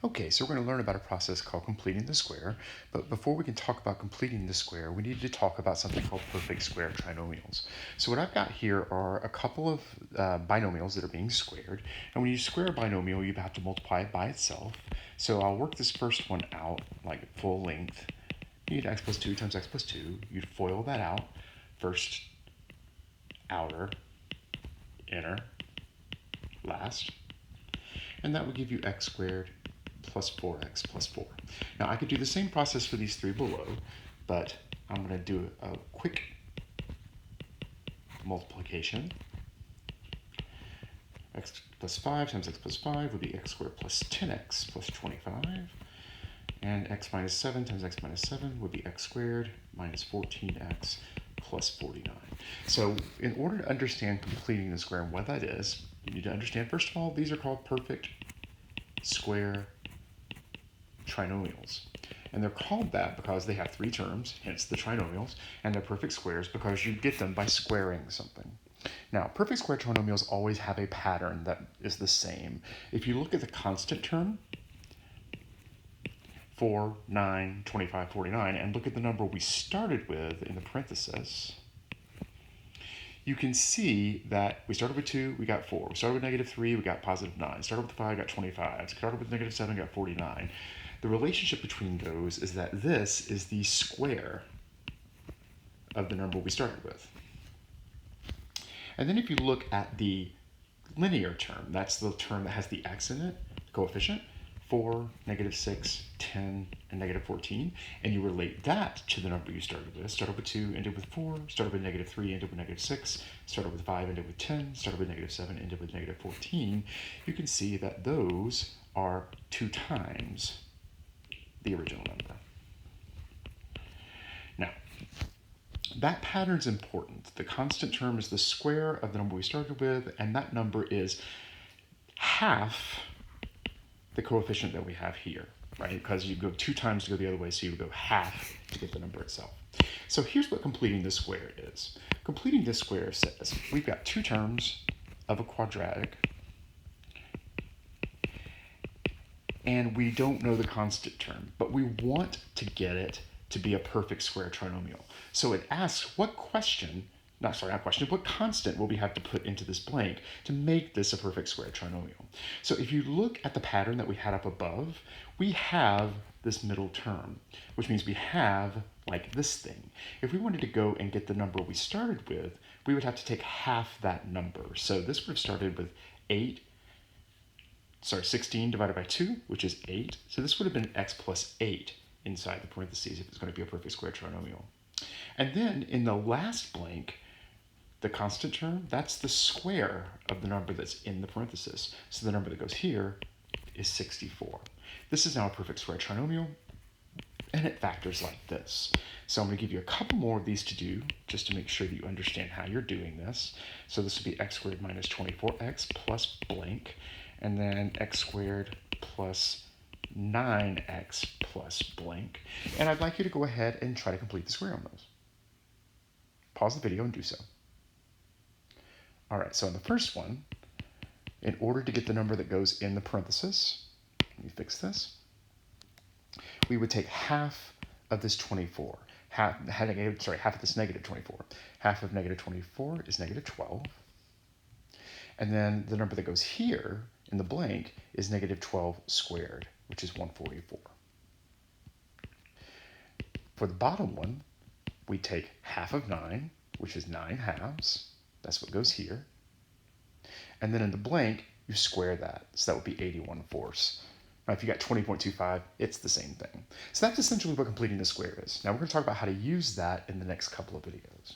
Okay, so we're going to learn about a process called completing the square, but before we can talk about completing the square, we need to talk about something called perfect square trinomials. So what I've got here are a couple of binomials that are being squared, and when you square a binomial, you have to multiply it by itself. So I'll work this first one out, like full length. You get x plus 2 times x plus 2. You'd FOIL that out. First, outer, inner, last. And that would give you x squared plus 4x plus 4. Now I could do the same process for these three below, but I'm going to do a quick multiplication. X plus 5 times x plus 5 would be x squared plus 10x plus 25. And x minus 7 times x minus 7 would be x squared minus 14x plus 49. So in order to understand completing the square and what that is, you need to understand, first of all, these are called perfect square trinomials. And they're called that because they have three terms, hence the trinomials, and they're perfect squares because you get them by squaring something. Now, perfect square trinomials always have a pattern that is the same. If you look at the constant term, 4, 9, 25, 49, and look at the number we started with in the parenthesis, you can see that we started with 2, we got 4. We started with negative 3, we got positive 9. Started with 5, got 25. Started with negative 7, got 49. The relationship between those is that this is the square of the number we started with. And then if you look at the linear term, that's the term that has the x in it, coefficient, 4, negative 6, 10, and negative 14, and you relate that to the number you started with. Started with 2, ended with 4, started with negative 3, ended with negative 6, started with 5, ended with 10, started with negative 7, ended with negative 14, you can see that those are 2 times the original number. Now, that pattern's important. The constant term is the square of the number we started with, and that number is half the coefficient that we have here, right? Because you go 2 times to go the other way, so you would go half to get the number itself. So here's what completing this square is. Completing this square says we've got 2 terms of a quadratic, and we don't know the constant term, but we want to get it to be a perfect square trinomial. So it asks what constant will we have to put into this blank to make this a perfect square trinomial. So if you look at the pattern that we had up above, we have this middle term, which means we have like this thing. If we wanted to go and get the number we started with, we would have to take half that number. So this would have started with 16 divided by 2, which is 8. So this would have been x plus 8 inside the parentheses if it's going to be a perfect square trinomial. And then in the last blank, the constant term, that's the square of the number that's in the parenthesis. So the number that goes here is 64. This is now a perfect square trinomial, and it factors like this. So I'm going to give you a couple more of these to do just to make sure that you understand how you're doing this. So this would be x squared minus 24x plus blank, and then x squared plus 9x plus blank. And I'd like you to go ahead and try to complete the square on those. Pause the video and do so. All right, so in the first one, in order to get the number that goes in the parenthesis, let me fix this, we would take half of this 24, half of this negative 24. Half of negative 24 is negative 12. And then the number that goes here in the blank is negative 12 squared, which is 144. For the bottom one, we take half of 9, which is 9 halves. That's what goes here. And then in the blank, you square that. So that would be 81 fourths. Now, if you got 20.25, it's the same thing. So that's essentially what completing the square is. Now, we're going to talk about how to use that in the next couple of videos.